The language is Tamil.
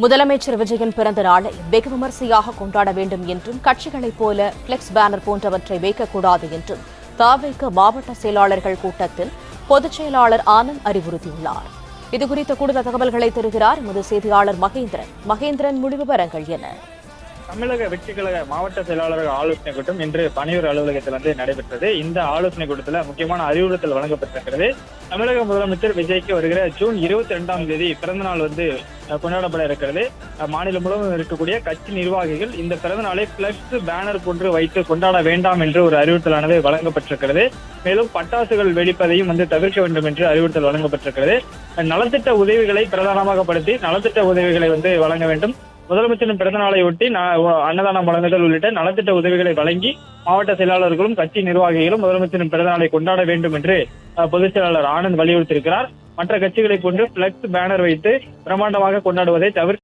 முதலமைச்சர் விஜயின் பிறந்த நாளை வெகு விமரிசையாக கொண்டாட வேண்டும் என்றும் கட்சிகளைப் போல பிளெக்ஸ் பேனர் போன்றவற்றை வைக்கக்கூடாது என்றும் தவிக மாவட்ட செயலாளர்கள் கூட்டத்தில் பொதுச் செயலாளர் ஆனந்த் அறிவுறுத்தியுள்ளார். இதுகுறித்த கூடுதல் தகவல்களை தருகிறார் எமது செய்தியாளர் மகேந்திரன். முழு விவரங்கள் என தமிழக வெற்றி கழக மாவட்ட செயலாளர்கள் ஆலோசனை கூட்டம் இன்று பணியூர் அலுவலகத்தில் நடைபெற்றது. இந்த ஆலோசனை கூட்டத்தில் முக்கியமான அறிவுறுத்தல் வழங்கப்பட்டிருக்கிறது. தமிழக முதலமைச்சர் விஜய்க்கு வருகிற ஜூன் 22ஆம் தேதி பிறந்த நாள் கொண்டாடப்பட இருக்கிறது. மாநிலம் முழுவதும் இருக்கக்கூடிய கட்சி நிர்வாகிகள் இந்த பிறந்த நாளை பிளக்ஸ் பேனர் போன்று வைத்து கொண்டாட வேண்டாம் என்று ஒரு அறிவுறுத்தலானது வழங்கப்பட்டிருக்கிறது. மேலும் பட்டாசுகள் வெடிப்பதையும் தவிர்க்க வேண்டும் என்று அறிவுறுத்தல் வழங்கப்பட்டிருக்கிறது. நலத்திட்ட உதவிகளை பிரதானமாக படுத்தி நலத்திட்ட உதவிகளை வழங்க வேண்டும். முதலமைச்சரின் பிறந்த நாளை ஒட்டி அன்னதானம் வழங்குதல் உள்ளிட்ட நலத்திட்ட உதவிகளை வழங்கி மாவட்ட செயலாளர்களும் கட்சி நிர்வாகிகளும் முதலமைச்சரின் பிறந்த நாளை கொண்டாட வேண்டும் என்று பொதுச் செயலாளர் ஆனந்த் வலியுறுத்தியிருக்கிறார். மற்ற கட்சிகளை போன்று பிளக்ஸ் பேனர் வைத்து பிரம்மாண்டமாக கொண்டாடுவதை தவிர்க்க